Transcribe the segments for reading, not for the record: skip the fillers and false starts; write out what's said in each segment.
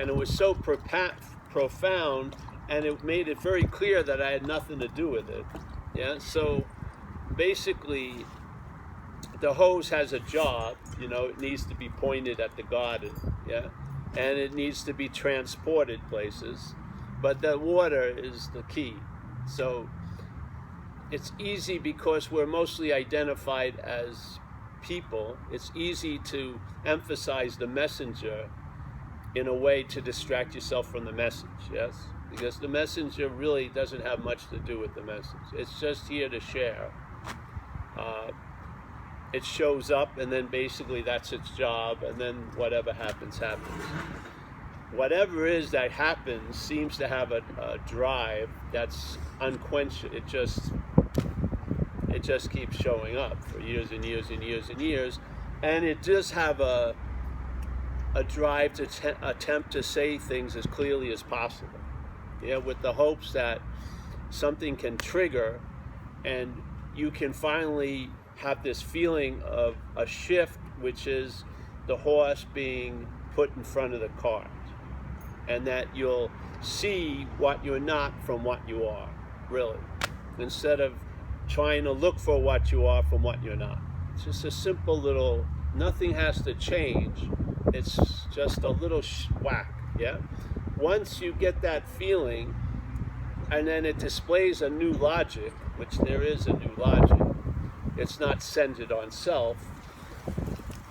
And it was so profound, and it made it very clear that I had nothing to do with it. Yeah, so basically, the hose has a job, you know, it needs to be pointed at the garden, yeah, and it needs to be transported places, but the water is the key. So it's easy because we're mostly identified as people. It's easy to emphasize the messenger in a way to distract yourself from the message, yes? Because the messenger really doesn't have much to do with the message. It's just here to share. It shows up, and then basically that's its job, and then whatever happens, happens. Whatever is that happens seems to have a drive that's unquenchable. It just keeps showing up for years and years and years and years, and it does have a drive to attempt to say things as clearly as possible, yeah, with the hopes that something can trigger, and you can finally have this feeling of a shift, which is the horse being put in front of the cart, and that you'll see what you're not from what you are, really, instead of trying to look for what you are from what you're not. It's just a simple little, nothing has to change, it's just a little whack, yeah? Once you get that feeling, and then it displays a new logic, which there is a new logic, it's not centered on self,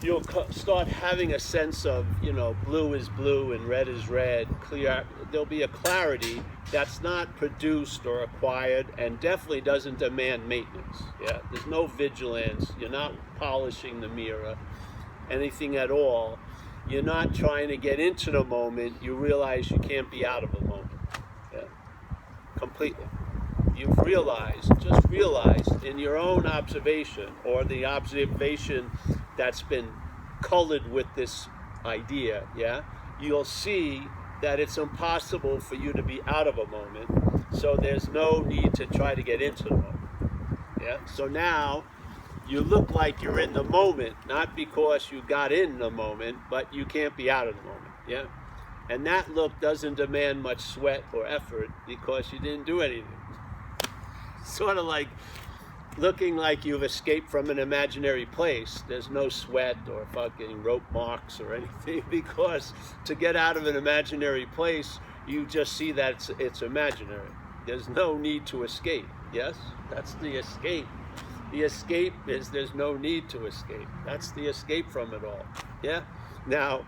you'll start having a sense of, you know, blue is blue and red is red, clear. There'll be a clarity that's not produced or acquired, and definitely doesn't demand maintenance, yeah? There's no vigilance, you're not polishing the mirror, anything at all. You're not trying to get into the moment, you realize you can't be out of a moment, yeah? Completely. You've just realized in your own observation, or the observation that's been colored with this idea, yeah, you'll see that it's impossible for you to be out of a moment, so there's no need to try to get into the moment, yeah? So now you look like you're in the moment, not because you got in the moment, but you can't be out of the moment, yeah? And that look doesn't demand much sweat or effort because you didn't do anything. Sort of like looking like you've escaped from an imaginary place. There's no sweat or fucking rope marks or anything, because to get out of an imaginary place, you just see that it's imaginary. There's no need to escape, yes? That's the escape. The escape is there's no need to escape. That's the escape from it all, yeah? Now,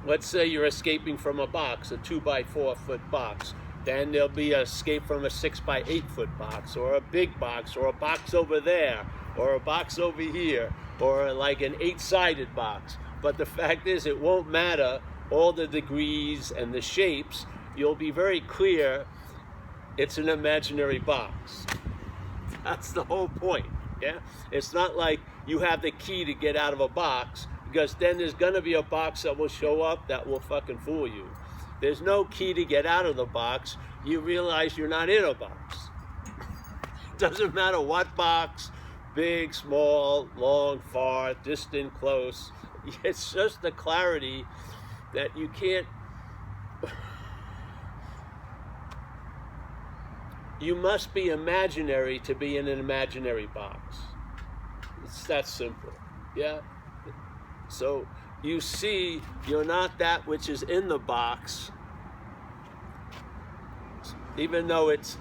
let's say you're escaping from a box, a 2x4 foot box. Then there'll be an escape from a 6x8 foot box, or a big box, or a box over there, or a box over here, or like an 8-sided box. But the fact is, it won't matter all the degrees and the shapes. You'll be very clear it's an imaginary box. That's the whole point, yeah? It's not like you have the key to get out of a box, because then there's gonna be a box that will show up that will fucking fool you. There's no key to get out of the box. You realize you're not in a box. It doesn't matter what box, big, small, long, far, distant, close. It's just the clarity that you can't, you must be imaginary to be in an imaginary box. It's that simple, yeah? So you see you're not that which is in the box, even though its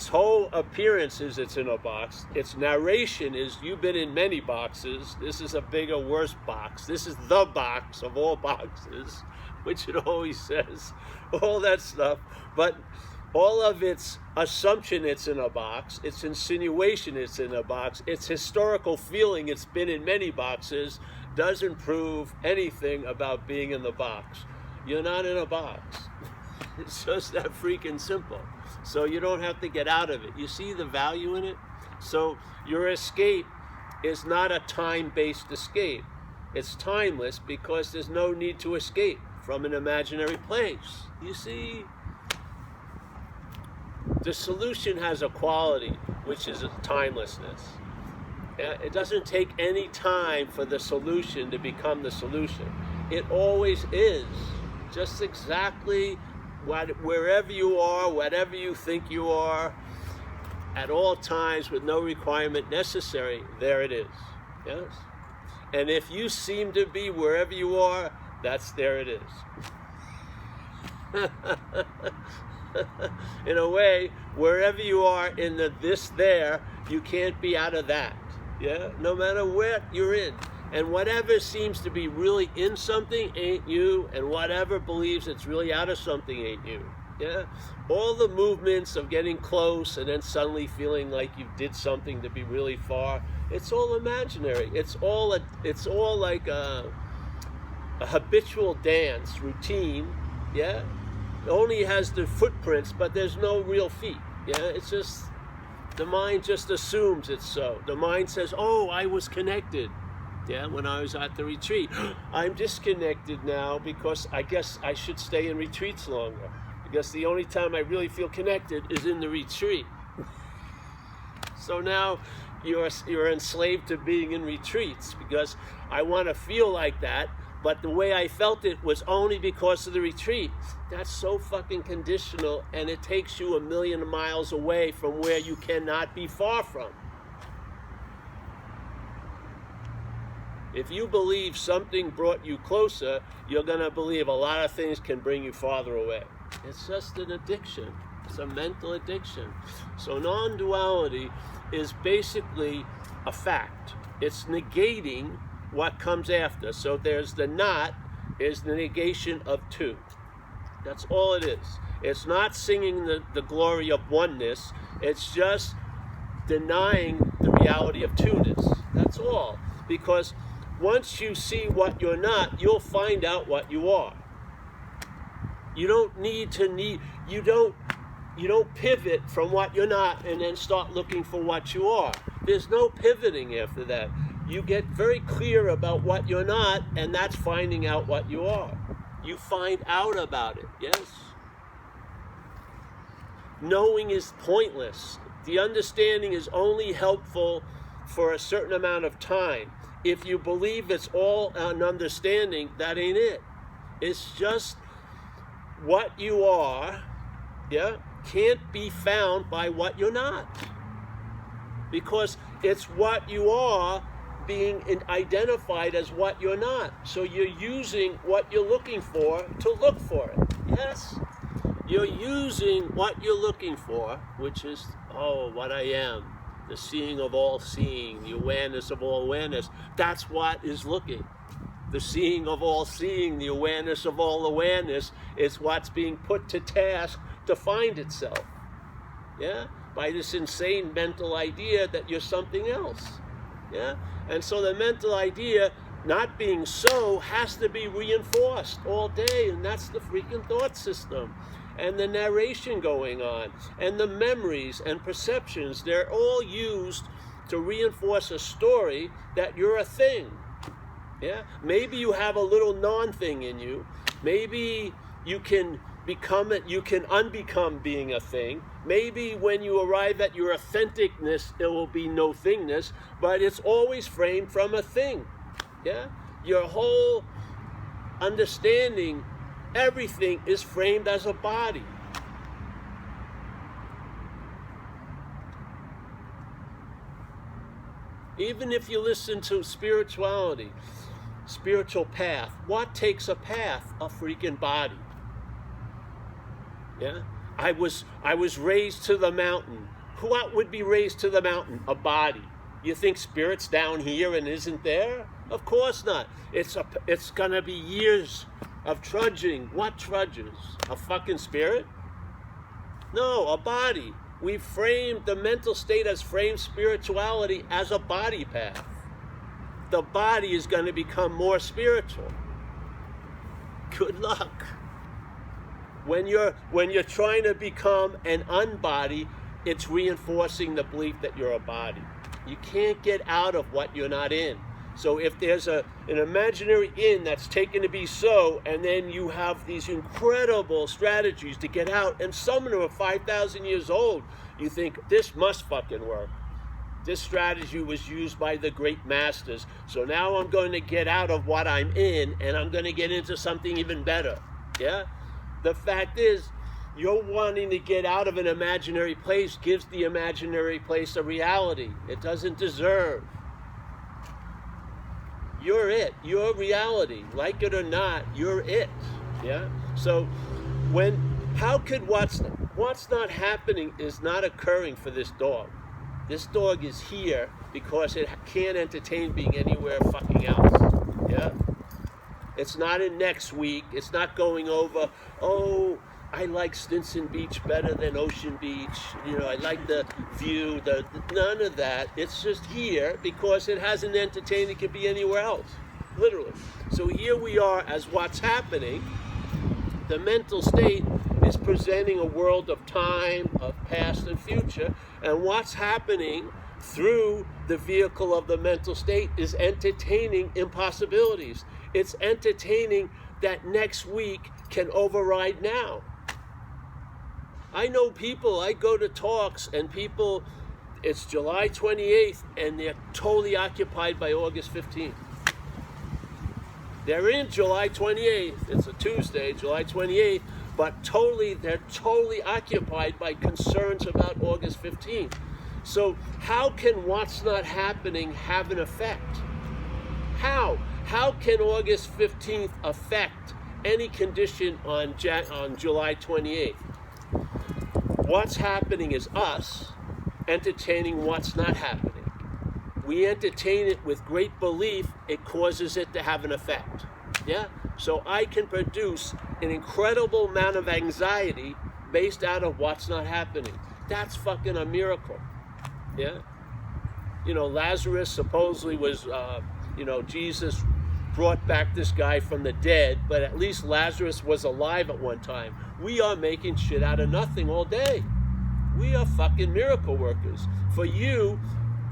whole appearance is it's in a box. Its narration is you've been in many boxes. This is a bigger, worse box. This is the box of all boxes, which it always says, all that stuff. But all of its assumption it's in a box, its insinuation it's in a box, its historical feeling it's been in many boxes, doesn't prove anything about being in the box. You're not in a box. It's just that freaking simple. So you don't have to get out of it. You see the value in it? So your escape is not a time-based escape. It's timeless because there's no need to escape from an imaginary place. You see? The solution has a quality, which is timelessness. It doesn't take any time for the solution to become the solution. It always is. Just exactly wherever you are, whatever you think you are, at all times with no requirement necessary, there it is. Yes? And if you seem to be wherever you are, there it is. In a way, wherever you are in the this there, you can't be out of that. Yeah? No matter what you're in. And whatever seems to be really in something ain't you, and whatever believes it's really out of something ain't you. Yeah? All the movements of getting close and then suddenly feeling like you did something to be really far, it's all imaginary. It's all like a habitual dance routine. Yeah? It only has the footprints, but there's no real feet. Yeah? It's just, the mind just assumes it's so. The mind says, oh, I was connected. Yeah, when I was at the retreat. I'm disconnected now because I guess I should stay in retreats longer. Because the only time I really feel connected is in the retreat. So now you're enslaved to being in retreats because I want to feel like that, but the way I felt it was only because of the retreat. That's so fucking conditional, and it takes you 1,000,000 miles away from where you cannot be far from. If you believe something brought you closer, you're going to believe a lot of things can bring you farther away. It's just an addiction. It's a mental addiction. So non-duality is basically a fact. It's negating what comes after. So there's the not is the negation of two. That's all it is. It's not singing the glory of oneness. It's just denying the reality of two-ness. That's all. Because once you see what you're not, you'll find out what you are. You don't you don't pivot from what you're not and then start looking for what you are. There's no pivoting after that. You get very clear about what you're not, and that's finding out what you are. You find out about it, yes? Knowing is pointless. The understanding is only helpful for a certain amount of time. If you believe it's all an understanding, that ain't it. It's just what you are, yeah, can't be found by what you're not. Because it's what you are being identified as what you're not. So you're using what you're looking for to look for it. Yes? You're using what you're looking for, which is, oh, what I am. The seeing of all seeing, the awareness of all awareness. That's what is looking. The seeing of all seeing, the awareness of all awareness is what's being put to task to find itself. Yeah? By this insane mental idea that you're something else. Yeah? And so the mental idea, not being so, has to be reinforced all day, and that's the freaking thought system. And the narration going on, and the memories and perceptions, they're all used to reinforce a story that you're a thing. Yeah? Maybe you have a little non-thing in you. Maybe you can become it, you can unbecome being a thing. Maybe when you arrive at your authenticness, it will be no thingness, but it's always framed from a thing. Yeah? Your whole understanding, everything is framed as a body. Even if you listen to spirituality, spiritual path, what takes a path? A freaking body. Yeah? I was raised to the mountain. What would be raised to the mountain? A body. You think spirit's down here and isn't there? Of course not. It's gonna be years of trudging. What trudges? A fucking spirit? No, a body. We framed, the mental state has framed spirituality as a body path. The body is going to become more spiritual. Good luck. When you're trying to become an unbody, it's reinforcing the belief that you're a body. You can't get out of what you're not in. So if there's an imaginary in that's taken to be so, and then you have these incredible strategies to get out, and some of them are 5,000 years old, you think, this must fucking work. This strategy was used by the great masters. So now I'm going to get out of what I'm in, and I'm going to get into something even better. Yeah? The fact is, you're wanting to get out of an imaginary place gives the imaginary place a reality it doesn't deserve. You're it. You're reality. Like it or not, you're it. Yeah? So how could what's not happening is not occurring for this dog. This dog is here because it can't entertain being anywhere fucking else. Yeah? It's not in next week. It's not going over, oh, I like Stinson Beach better than Ocean Beach. You know, I like the view. None of that. It's just here because it hasn't entertained. It could be anywhere else, literally. So here we are as what's happening. The mental state is presenting a world of time, of past and future, and what's happening through the vehicle of the mental state is entertaining impossibilities. It's entertaining that next week can override now. I know people, I go to talks and people, it's July 28th and they're totally occupied by August 15th. They're in July 28th, it's a Tuesday, July 28th, but they're totally occupied by concerns about August 15th. So how can what's not happening have an effect? How? How can August 15th affect any condition on July 28th? What's happening is us entertaining what's not happening. We entertain it with great belief, it causes it to have an effect. Yeah? So I can produce an incredible amount of anxiety based out of what's not happening. That's fucking a miracle. Yeah? You know, Lazarus supposedly was, Jesus brought back this guy from the dead, but at least Lazarus was alive at one time. We are making shit out of nothing all day. We are fucking miracle workers. For you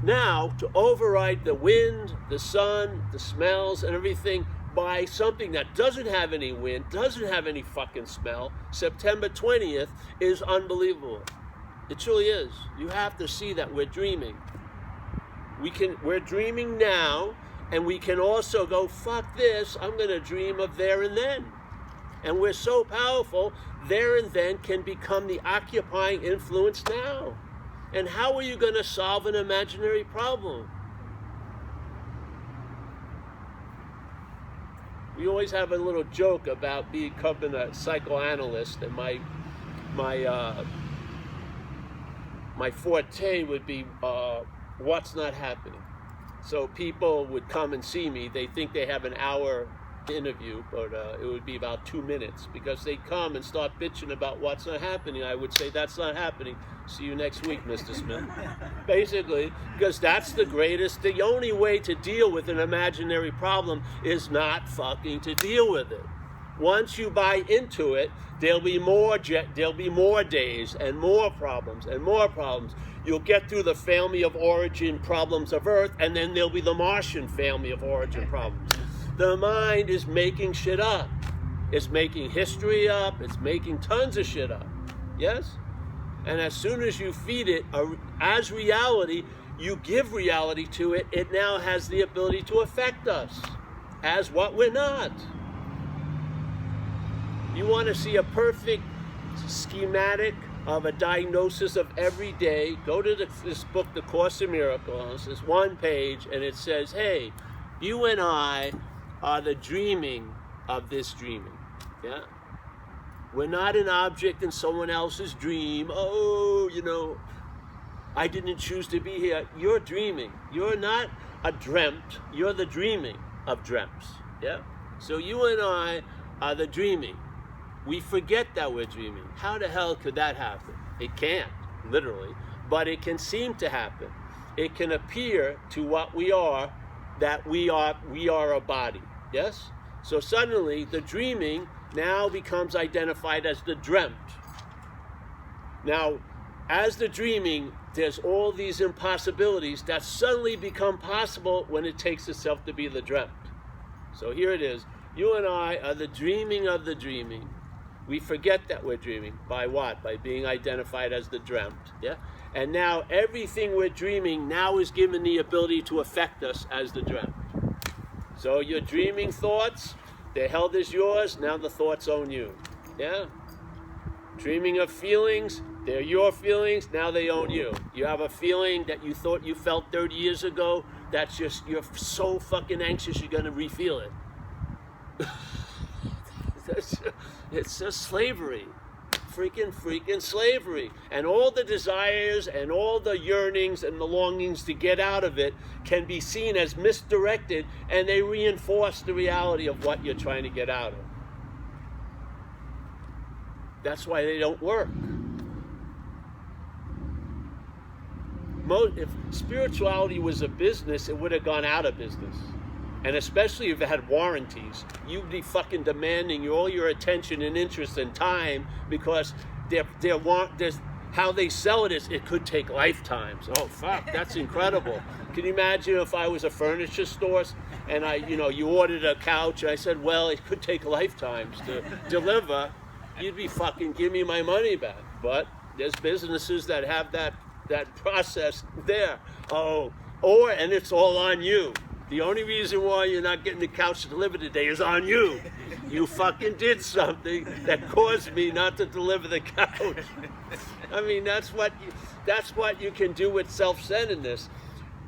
now to override the wind, the sun, the smells, and everything by something that doesn't have any wind, doesn't have any fucking smell, September 20th is unbelievable. It truly is. You have to see that we're dreaming. We're dreaming now, and we can also go, fuck this, I'm going to dream of there and then. And we're so powerful, there and then can become the occupying influence now. And how are you going to solve an imaginary problem? We always have a little joke about becoming a psychoanalyst, and my forte would be what's not happening. So people would come and see me. They think they have an hour interview, but it would be about 2 minutes, because they come and start bitching about what's not happening. I would say, that's not happening. See you next week, Mr. Smith. Basically, because that's the only way to deal with an imaginary problem is not fucking to deal with it. Once you buy into it, there'll be more days and more problems and more problems. You'll get through the family of origin problems of Earth, and then there'll be the Martian family of origin problems. The mind is making shit up. It's making history up. It's making tons of shit up. Yes? And as soon as you feed it as reality, you give reality to it, it now has the ability to affect us as what we're not. You want to see a perfect schematic of a diagnosis of every day, go to this book, The Course in Miracles. It's one page, and it says, hey, you and I are the dreaming of this dreaming. Yeah? We're not an object in someone else's dream. Oh, I didn't choose to be here. You're dreaming. You're not a dreamt. You're the dreaming of dreams. Yeah? So you and I are the dreaming. We forget that we're dreaming. How the hell could that happen? It can't, literally, but it can seem to happen. It can appear to what we are that we are a body. Yes? So suddenly the dreaming now becomes identified as the dreamt. Now, as the dreaming, there's all these impossibilities that suddenly become possible when it takes itself to be the dreamt. So here it is. You and I are the dreaming of the dreaming. We forget that we're dreaming. By what? By being identified as the dreamt. Yeah? And now everything we're dreaming now is given the ability to affect us as the dreamt. So your dreaming thoughts They're held as yours, now the thoughts own you. Yeah? Dreaming of feelings, they're your feelings, now they own you. You have a feeling that you thought you felt 30 years ago, that's just, you're so fucking anxious you're gonna re-feel it. It's just slavery. Freaking slavery. And all the desires and all the yearnings and the longings to get out of it can be seen as misdirected, and they reinforce the reality of what you're trying to get out of. That's why they don't work. If spirituality was a business, it would have gone out of business. And especially if it had warranties, you'd be fucking demanding all your attention and interest and time, because how they sell it is it could take lifetimes. Oh fuck, that's incredible. Can you imagine if I was a furniture store and you ordered a couch and I said, well, it could take lifetimes to deliver? You'd be fucking, give me my money back. But there's businesses that have that process there. And it's all on you. The only reason why you're not getting the couch delivered today is on you. You fucking did something that caused me not to deliver the couch. I mean, that's what you can do with self-centeredness.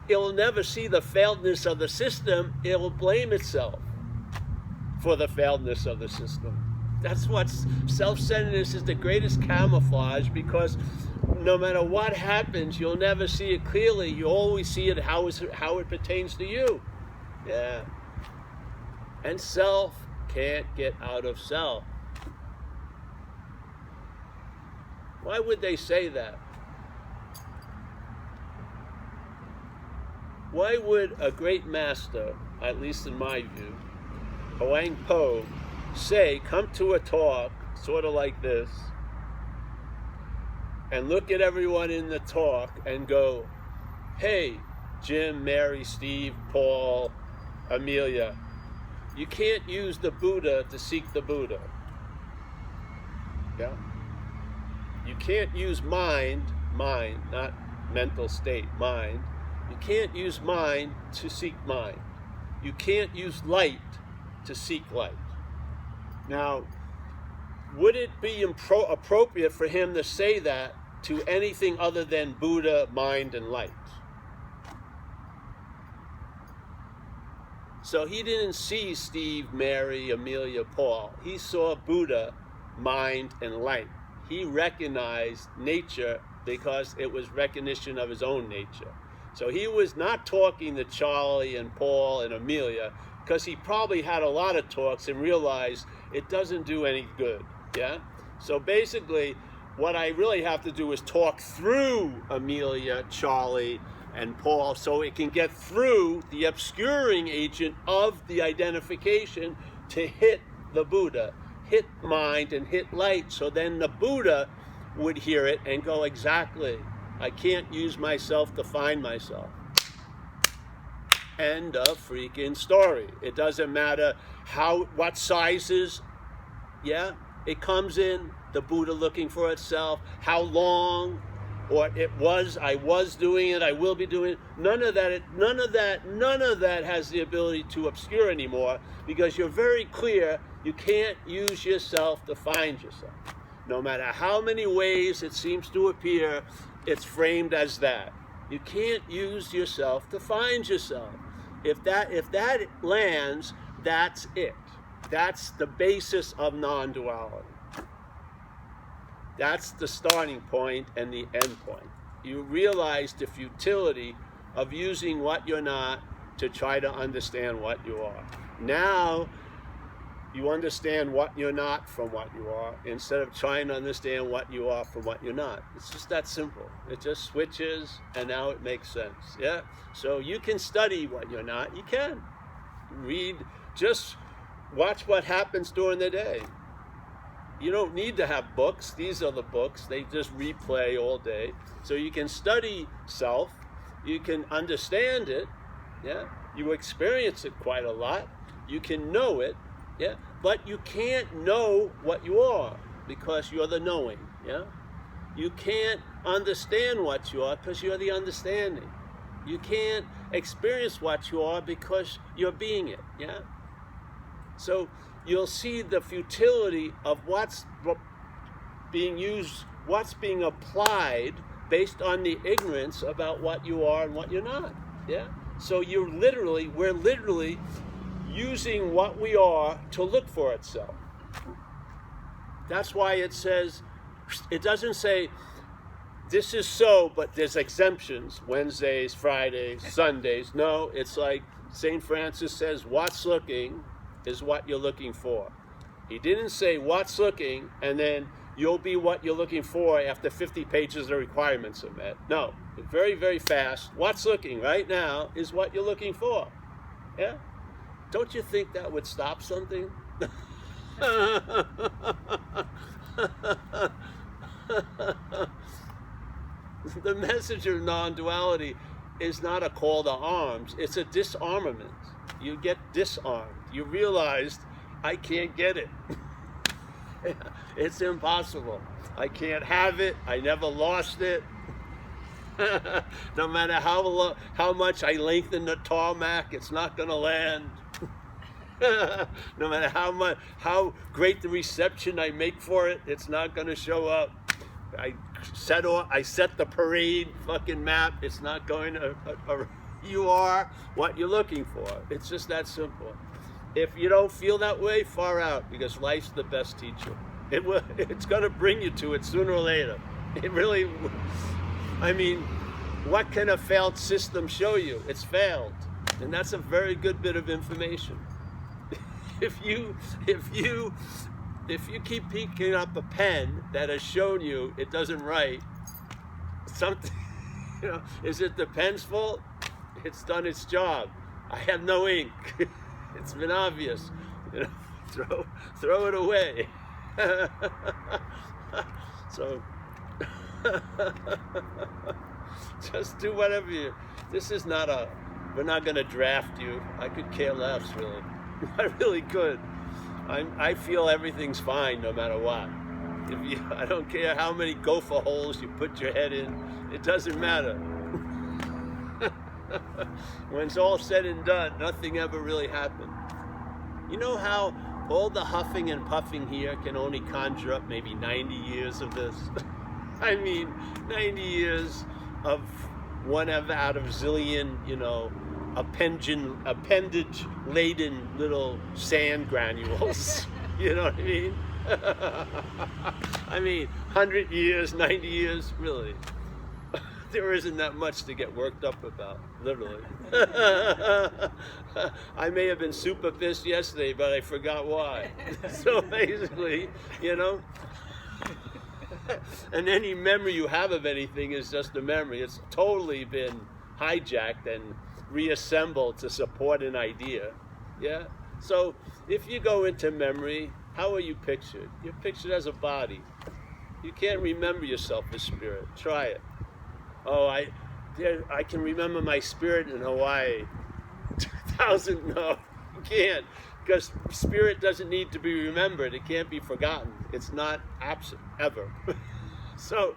It'll never see the failedness of the system. It will blame itself for the failedness of the system. That's what self-centeredness is, the greatest camouflage, because no matter what happens, you'll never see it clearly. You always see it how it pertains to you. Yeah. And self can't get out of self. Why would they say that? Why would a great master, at least in my view, Huang Po, say, come to a talk, sort of like this, and look at everyone in the talk and go, hey, Jim, Mary, Steve, Paul, Amelia, you can't use the Buddha to seek the Buddha. Yeah? You can't use mind, not mental state, mind. You can't use mind to seek mind. You can't use light to seek light. Now, would it be appropriate for him to say that to anything other than Buddha, mind, and light? So he didn't see Steve, Mary, Amelia, Paul. He saw Buddha, mind, and light. He recognized nature because it was recognition of his own nature. So he was not talking to Charlie and Paul and Amelia, because he probably had a lot of talks and realized it doesn't do any good. Yeah? So basically, what I really have to do is talk through Amelia, Charlie, and Paul, so it can get through the obscuring agent of the identification to hit the Buddha, hit mind and hit light. So then the Buddha would hear it and go, exactly, I can't use myself to find myself. End of freaking story. It doesn't matter what sizes, yeah, it comes in, the Buddha looking for itself, how long, or I was doing it, I will be doing it. None of that has the ability to obscure anymore, because you're very clear you can't use yourself to find yourself. No matter how many ways it seems to appear, it's framed as that. You can't use yourself to find yourself. If that lands, that's it. That's the basis of non-duality. That's the starting point and the end point. You realize the futility of using what you're not to try to understand what you are. Now, you understand what you're not from what you are, instead of trying to understand what you are from what you're not. It's just that simple. It just switches, and now it makes sense. Yeah? So you can study what you're not. You can. Read. Just watch what happens during the day. You don't need to have books. These are the books. They just replay all day. So you can study self. You can understand it. Yeah? You experience it quite a lot. You can know it. Yeah, but you can't know what you are, because you're the knowing. Yeah, you can't understand what you are, because you're the understanding. You can't experience what you are, because you're being it. Yeah, so you'll see the futility of what's being used, what's being applied based on the ignorance about what you are and what you're not. Yeah? So we're literally using what we are to look for itself. That's why it says, it doesn't say, this is so, but there's exemptions, Wednesdays, Fridays, Sundays. No, it's like St. Francis says, what's looking is what you're looking for. He didn't say what's looking, and then you'll be what you're looking for after 50 pages of requirements are met. No, very, very fast. What's looking right now is what you're looking for. Yeah? Don't you think that would stop something? The message of non-duality is not a call to arms, it's a disarmament. You get disarmed. You realized, I can't get it. It's impossible. I can't have it. I never lost it. No matter how much I lengthen the tarmac, it's not going to land. No matter how great the reception I make for it, it's not going to show up. I set the parade fucking map. It's not going to. You are what you're looking for. It's just that simple. If you don't feel that way, far out, because life's the best teacher. It's going to bring you to it sooner or later. It really. I mean, what can a failed system show you? It's failed, and that's a very good bit of information. If you keep picking up a pen that has shown you it doesn't write, something, is it the pen's fault? It's done its job. I have no ink. It's been obvious. Throw it away. So just do whatever you. This is not we're not going to draft you. I could care less, really. I really could. I feel everything's fine no matter what. I don't care how many gopher holes you put your head in. It doesn't matter. When it's all said and done, nothing ever really happened. You know how all the huffing and puffing here can only conjure up maybe 90 years of this? I mean, 90 years of one out of zillion, appendage-laden little sand granules. You know what I mean? I mean, 100 years, 90 years, really. There isn't that much to get worked up about, literally. I may have been super pissed yesterday, but I forgot why. So basically, and any memory you have of anything is just a memory. It's totally been hijacked and reassembled to support an idea. Yeah? So if you go into memory, how are you pictured? You're pictured as a body. You can't remember yourself as spirit. Try it. Oh, I can remember my spirit in Hawaii. 2000, no, you can't. Because spirit doesn't need to be remembered. It can't be forgotten. It's not absent, ever. So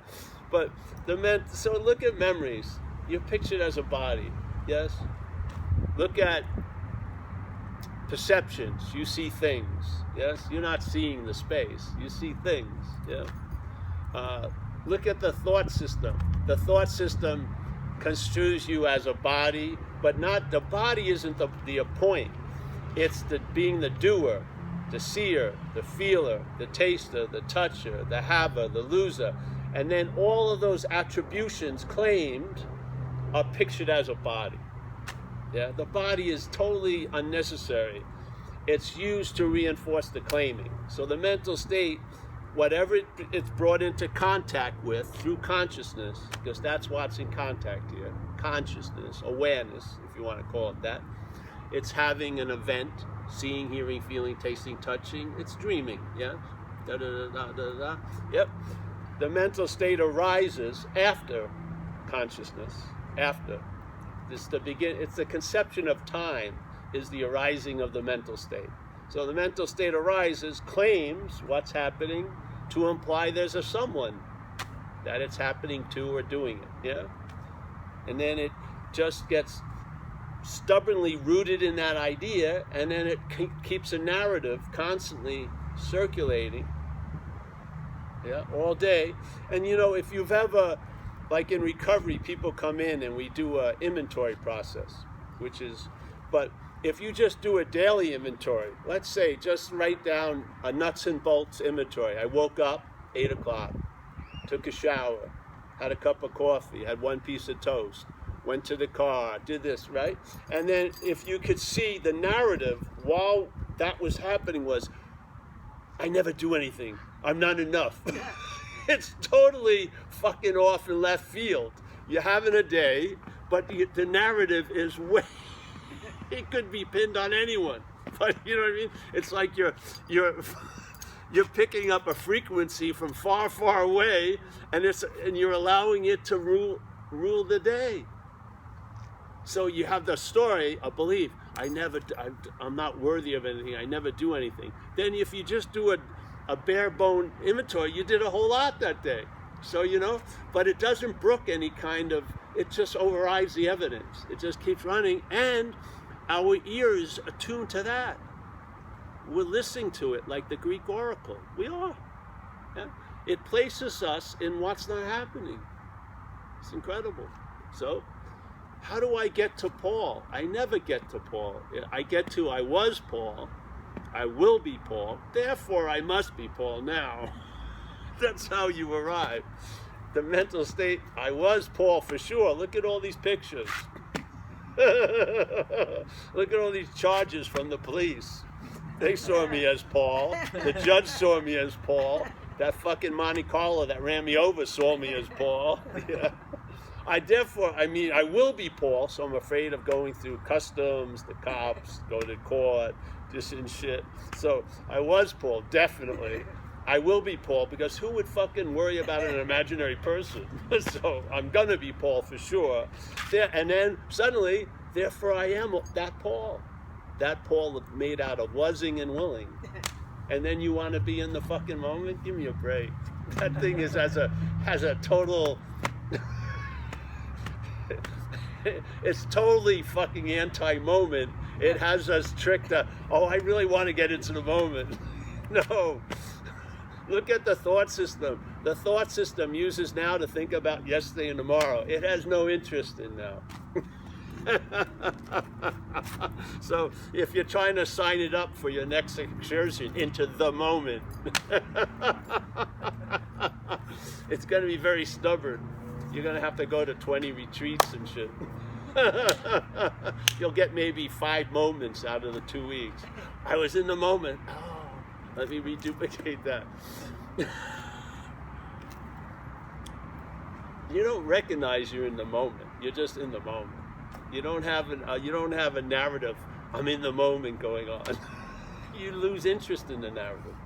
look at memories. You're pictured as a body, yes? Look at perceptions. You see things, yes? You're not seeing the space. You see things, yeah? Look at the thought system. The thought system construes you as a body, but not, the body isn't the point. It's being the doer, the seer, the feeler, the taster, the toucher, the haver, the loser. And then all of those attributions claimed are pictured as a body. Yeah, the body is totally unnecessary. It's used to reinforce the claiming. So the mental state, whatever it's brought into contact with through consciousness, because that's what's in contact here, consciousness, awareness, if you want to call it that. It's having an event, seeing, hearing, feeling, tasting, touching. It's dreaming, yeah? Da-da-da-da-da-da. Yep. The mental state arises after consciousness, after. It's the conception of time is the arising of the mental state. So the mental state arises, claims what's happening to imply there's a someone that it's happening to or doing it, yeah? And then it just gets stubbornly rooted in that idea, and then it keeps a narrative constantly circulating, yeah, all day. And you know, if you've ever, like in recovery, people come in and we do a inventory process, but if you just do a daily inventory, let's say just write down a nuts and bolts inventory. I woke up 8 o'clock, took a shower, had a cup of coffee, had one piece of toast, went to the car, did this, right? And then if you could see the narrative while that was happening was, I never do anything, I'm not enough. It's totally fucking off in left field. You're having a day, but the narrative is way, it could be pinned on anyone. But you know what I mean? It's like you're picking up a frequency from far, far away, and you're allowing it to rule the day. So you have the story, a belief, I'm not worthy of anything, I never do anything. Then if you just do a bare bone inventory, you did a whole lot that day. So, you know, but it doesn't brook any kind of, it just overrides the evidence. It just keeps running, and our ears attune to that. We're listening to it like the Greek oracle. We are. Yeah? It places us in what's not happening. It's incredible. So, how do I get to Paul? I never get to Paul. I get to I was Paul, I will be Paul, therefore I must be Paul now. That's how you arrive. The mental state, I was Paul for sure. Look at all these pictures. Look at all these charges from the police. They saw me as Paul. The judge saw me as Paul. That fucking Monte Carlo that ran me over saw me as Paul. Yeah. I will be Paul, so I'm afraid of going through customs, the cops, go to court, this and shit. So I was Paul, definitely. I will be Paul, because who would fucking worry about an imaginary person? So I'm gonna be Paul for sure. And then suddenly, therefore I am that Paul made out of wasing and willing. And then you want to be in the fucking moment? Give me a break. That thing has a total. It's totally fucking anti-moment. It has us tricked up. Oh, I really want to get into the moment. No. Look at the thought system. The thought system uses now to think about yesterday and tomorrow. It has no interest in now. So if you're trying to sign it up for your next excursion into the moment, it's going to be very stubborn. You're going to have to go to 20 retreats and shit. You'll get maybe 5 moments out of the 2 weeks. I was in the moment. Oh, let me reduplicate that. You don't recognize you're in the moment. You're just in the moment. You don't have a narrative. I'm in the moment going on. You lose interest in the narrative.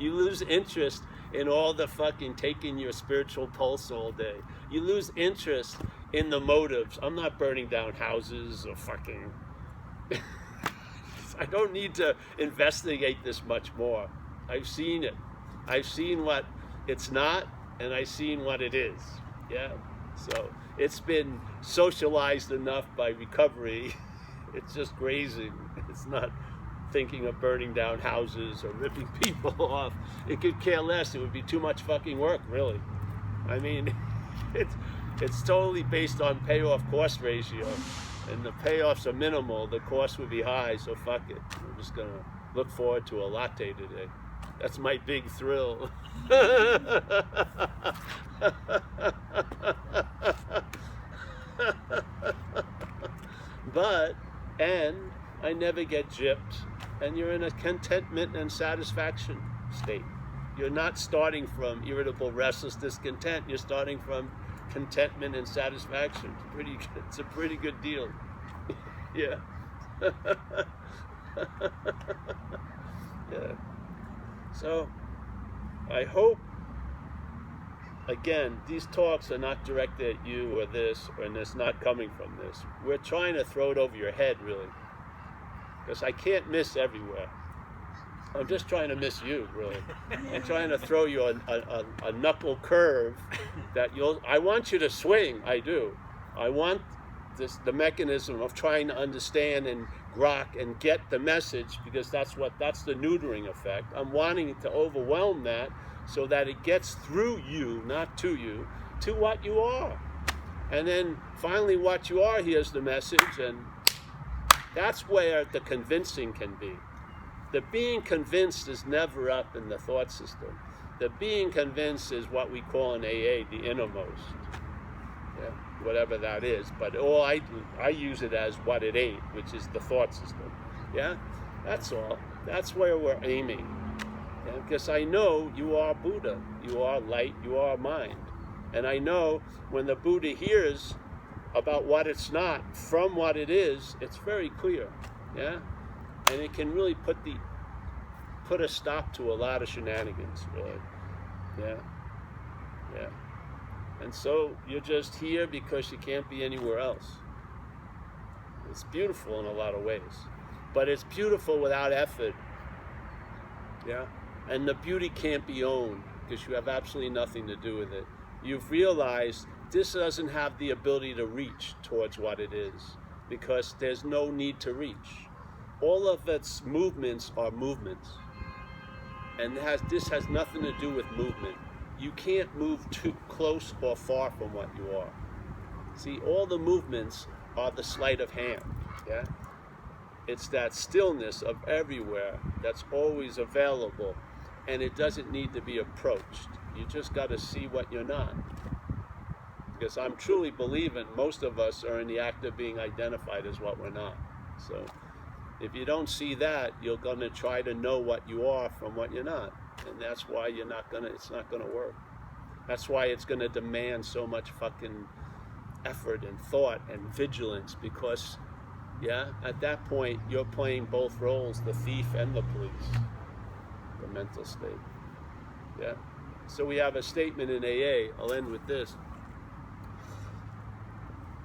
You lose interest in all the fucking taking your spiritual pulse all day. You lose interest in the motives. I'm not burning down houses or fucking. I don't need to investigate this much more. I've seen it. I've seen what it's not, and I've seen what it is. Yeah. So it's been socialized enough by recovery. It's just grazing. It's not thinking of burning down houses or ripping people off. It could care less. It would be too much fucking work, really. I mean, it's totally based on payoff cost ratio, and the payoffs are minimal. The cost would be high, so fuck it. I'm just gonna look forward to a latte today. That's my big thrill. And I never get gypped, and you're in a contentment and satisfaction state. You're not starting from irritable, restless discontent. You're starting from contentment and satisfaction. It's a pretty good deal. Yeah. Yeah. So, I hope, again, these talks are not directed at you or this, and it's not coming from this. We're trying to throw it over your head, really. Because I can't miss everywhere. I'm just trying to miss you, really. I'm trying to throw you a knuckle curve that I want you to swing, I do. I want the mechanism of trying to understand and grok and get the message, because that's the neutering effect. I'm wanting to overwhelm that so that it gets through you, not to you, to what you are. And then finally what you are hears the message, and that's where the convincing can be. The being convinced is never up in the thought system. The being convinced is what we call in AA the innermost. Yeah, whatever that is. But all I use it as what it ain't, which is the thought system. Yeah, that's all. That's where we're aiming. Yeah? Because I know you are Buddha, you are light, you are mind. And I know when the Buddha hears about what it's not from what it is, it's very clear. Yeah, and it can really put a stop to a lot of shenanigans, really. Yeah, yeah. And so you're just here because you can't be anywhere else. It's beautiful in a lot of ways, but it's beautiful without effort. Yeah, and the beauty can't be owned because you have absolutely nothing to do with it. You've realized this doesn't have the ability to reach towards what it is because there's no need to reach. All of its movements are movements. And this has nothing to do with movement. You can't move too close or far from what you are. See, all the movements are the sleight of hand. Yeah? It's that stillness of everywhere that's always available, and it doesn't need to be approached. You just got to see what you're not. Because I'm truly believing most of us are in the act of being identified as what we're not. So if you don't see that, you're going to try to know what you are from what you're not. And that's why it's not going to work. That's why it's going to demand so much fucking effort and thought and vigilance, because, yeah, at that point, you're playing both roles, the thief and the police, the mental state. Yeah. So we have a statement in AA, I'll end with this.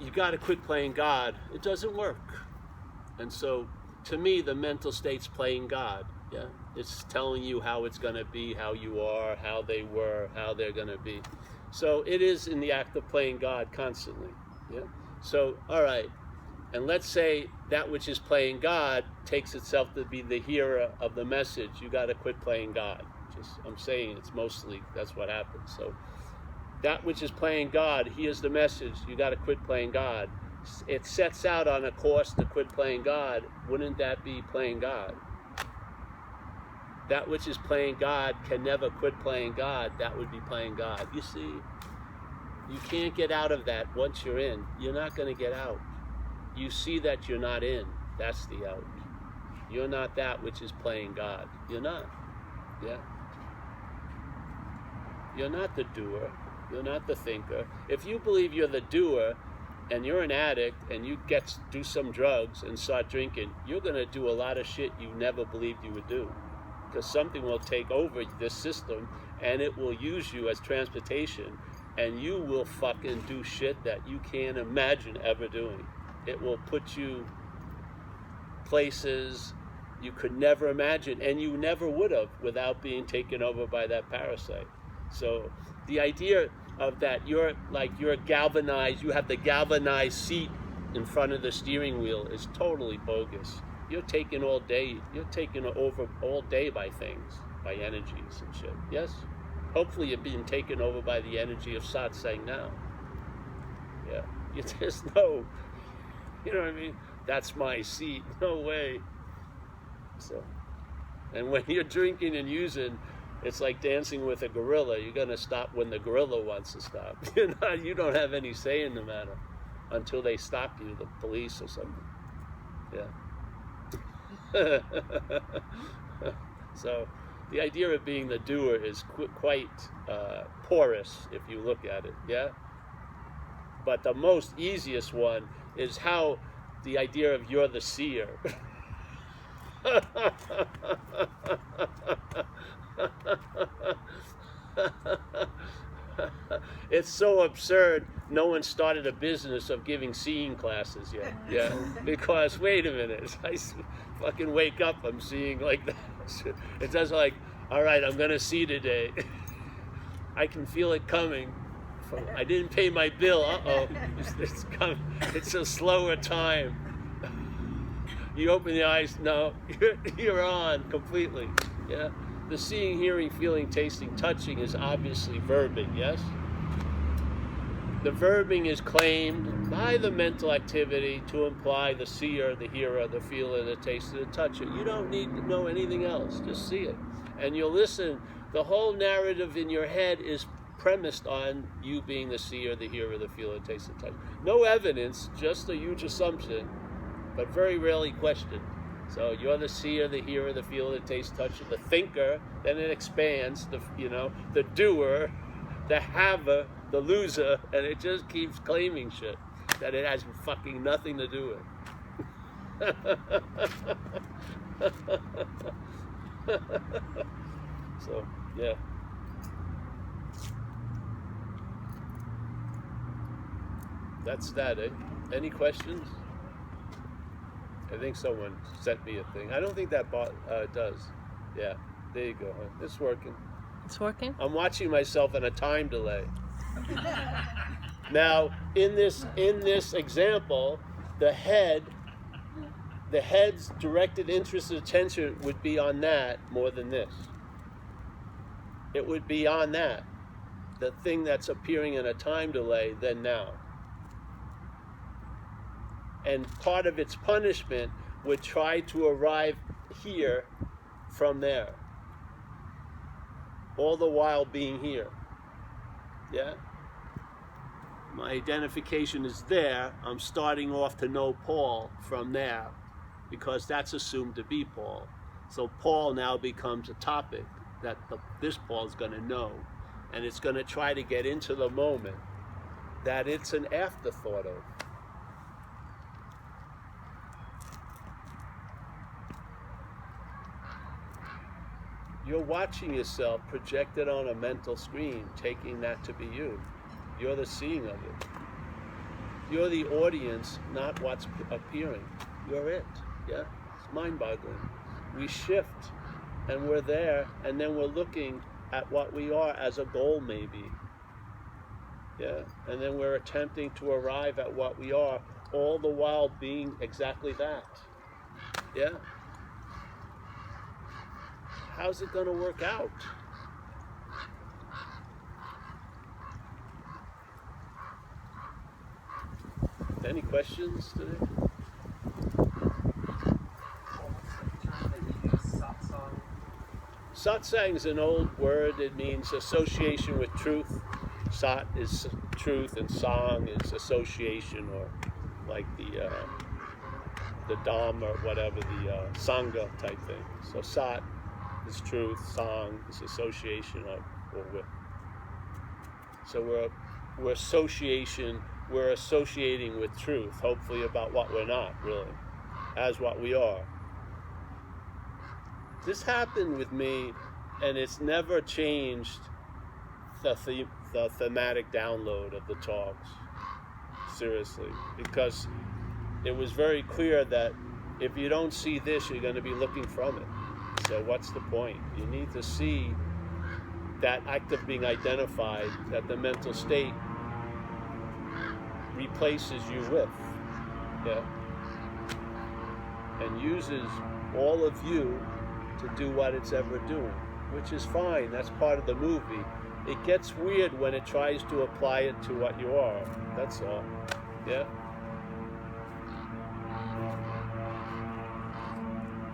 You got to quit playing God. It doesn't work. And so, to me, the mental state's playing God. Yeah, it's telling you how it's going to be, how you are, how they were, how they're going to be. So it is in the act of playing God constantly. Yeah. So, all right, and let's say that which is playing God takes itself to be the hearer of the message. You got to quit playing God. I'm saying it's mostly that's what happens. So that which is playing God hears the message. You got to quit playing God. It sets out on a course to quit playing God. Wouldn't that be playing God? That which is playing God can never quit playing God. That would be playing God. You see, you can't get out of that once you're in. You're not going to get out. You see that you're not in. That's the out. You're not that which is playing God. You're not. Yeah. You're not the doer. You're not the thinker. If you believe you're the doer, and you're an addict, and you do some drugs and start drinking, you're going to do a lot of shit you never believed you would do. Because something will take over this system, and it will use you as transportation, and you will fucking do shit that you can't imagine ever doing. It will put you places you could never imagine, and you never would have without being taken over by that parasite. So the idea of that you're galvanized, you have the galvanized seat in front of the steering wheel is totally bogus. You're taken over all day by things, by energies and shit. Yes? Hopefully you're being taken over by the energy of satsang now. Yeah. There's no, you know what I mean? That's my seat. No way. So, and when you're drinking and using, it's like dancing with a gorilla. You're going to stop when the gorilla wants to stop. You don't have any say in the matter until they stop you, the police or something. Yeah. So the idea of being the doer is quite porous if you look at it. Yeah. But the most easiest one is how the idea of you're the seer. It's so absurd. No one started a business of giving seeing classes yet. Yeah, because wait a minute, I fucking wake up, I'm seeing like that. It does like, all right, I'm gonna see today. I can feel it coming I didn't pay my bill. Uh-oh. It's a slower time. You open the eyes, no, you're on completely. Yeah. The seeing, hearing, feeling, tasting, touching is obviously verbing, yes? The verbing is claimed by the mental activity to imply the seer, the hearer, the feeler, the taster, the toucher. You don't need to know anything else. Just see it. And you'll listen. The whole narrative in your head is premised on you being the seer, the hearer, the feeler, the taster, the toucher. No evidence, just a huge assumption, but very rarely questioned. So you're the seer, the hearer, the feeler, the taster, toucher, the thinker. Then it expands. The doer, the haver, the loser, and it just keeps claiming shit that it has fucking nothing to do with. So, yeah. That's that, eh? Any questions? I think someone sent me a thing. I don't think that does. Yeah, there you go. Huh? It's working. It's working? I'm watching myself in a time delay. Now, in this example, the head's directed interest and attention would be on that more than this. It would be on that, the thing that's appearing in a time delay, than now. And part of its punishment would try to arrive here from there, all the while being here. Yeah? My identification is there. I'm starting off to know Paul from there because that's assumed to be Paul. So Paul now becomes a topic that this Paul is going to know, and it's going to try to get into the moment that it's an afterthought of. You're watching yourself projected on a mental screen, taking that to be you. You're the seeing of it. You're the audience, not what's appearing. You're it. Yeah? It's mind-boggling. We shift, and we're there, and then we're looking at what we are as a goal, maybe. Yeah? And then we're attempting to arrive at what we are, all the while being exactly that. Yeah? How's it going to work out? Any questions today? Satsang is an old word. It means association with truth. Sat is truth, and sang is association, or like the Dham or whatever, the Sangha type thing. So Sat is truth, sang is association of or with. So we're associating with truth, hopefully about what we're not, really, as what we are. This happened with me, and it's never changed the thematic download of the talks, seriously, because it was very clear that if you don't see this, you're going to be looking from it. So what's the point? You need to see that act of being identified, that the mental state replaces you with, yeah, and uses all of you to do what it's ever doing, which is fine. That's part of the movie. It gets weird when it tries to apply it to what you are. That's all. Yeah.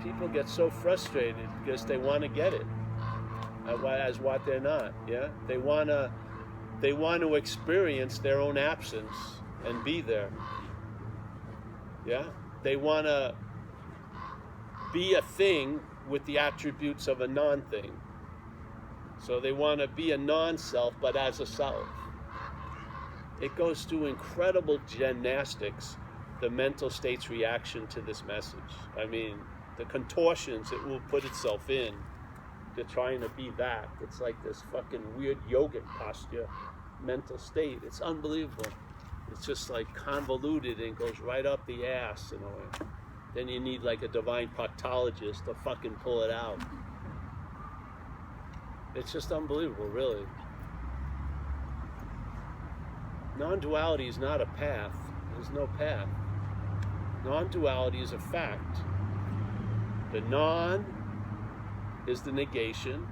People get so frustrated because they want to get it as what they're not. Yeah. They want to experience their own absence and be there. Yeah. They want to be a thing with the attributes of a non-thing. So they want to be a non-self, but as a self. It goes through incredible gymnastics, the mental state's reaction to this message. I mean, the contortions it will put itself in to trying to be that. It's like this fucking weird yogic posture, mental state. It's unbelievable. It's just like convoluted and goes right up the ass in a way. Then you need like a divine proctologist to fucking pull it out. It's just unbelievable, really. Non-duality is not a path. There's no path. Non-duality is a fact. The non is the negation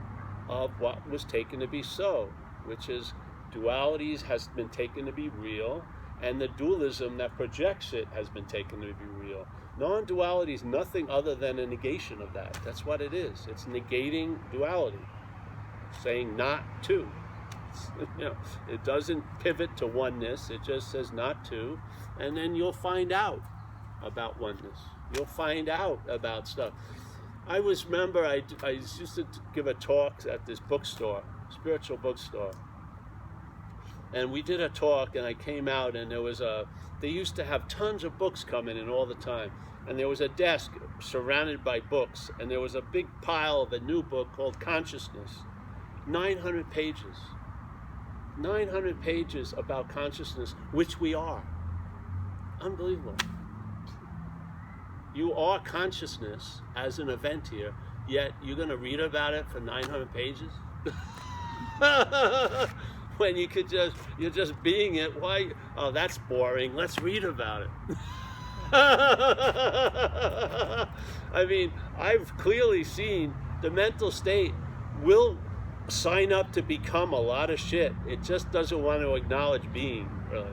of what was taken to be so, which is dualities has been taken to be real, and the dualism that projects it has been taken to be real. Non-duality is nothing other than a negation of that. That's what it is. It's negating duality, saying not to. It doesn't pivot to oneness. It just says not to, and then you'll find out about oneness. You'll find out about stuff. I remember I used to give a talk at this bookstore, spiritual bookstore, and we did a talk, and I came out, and they used to have tons of books coming in all the time, and there was a desk surrounded by books, and there was a big pile of a new book called Consciousness, 900 pages. 900 pages about consciousness, which we are. Unbelievable. You are consciousness as an event here, yet you're going to read about it for 900 pages? When you're just being it. Why? Oh, that's boring. Let's read about it. I mean, I've clearly seen the mental state will sign up to become a lot of shit. It just doesn't want to acknowledge being, really.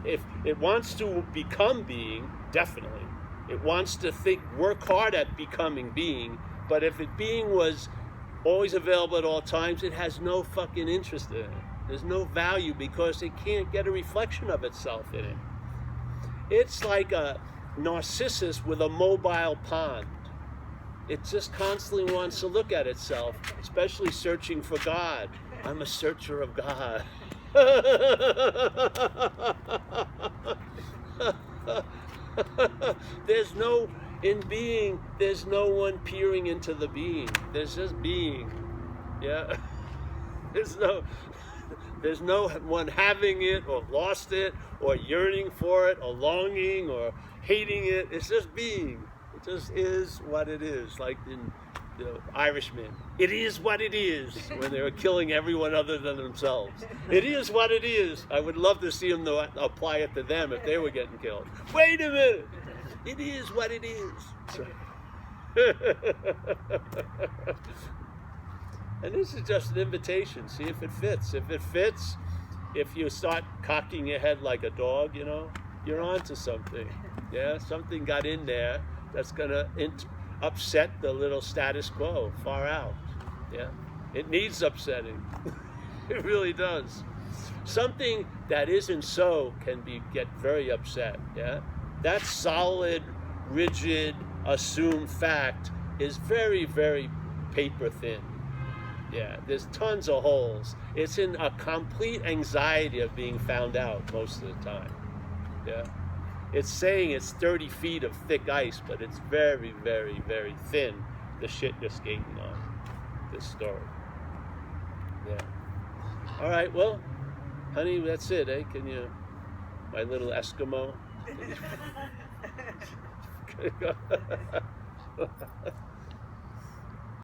If it wants to become being, definitely. It wants to work hard at becoming being, but if being was always available at all times, it has no fucking interest in it. There's no value because it can't get a reflection of itself in it. It's like a Narcissus with a mobile pond. It just constantly wants to look at itself, especially searching for God. I'm a searcher of God. In being, there's no one peering into the being. There's just being. Yeah. There's no one having it or lost it or yearning for it or longing or hating it. It's just being. It just is what it is. Like in the Irishman, it is what it is, when they were killing everyone other than themselves. It is what it is. I would love to see them apply it to them if they were getting killed. Wait a minute. It is what it is. And this is just an invitation. See if it fits. If it fits, if you start cocking your head like a dog, you're onto something. Yeah, something got in there that's going to upset the little status quo far out. Yeah, it needs upsetting. It really does. Something that isn't so can get very upset. Yeah, that solid, rigid, assumed fact is very, very paper thin. Yeah, there's tons of holes. It's in a complete anxiety of being found out most of the time. Yeah. It's saying it's 30 feet of thick ice, but it's very, very, very thin, the shit you're skating on, this story. Yeah. All right, well, honey, that's it, eh? Can you, my little Eskimo?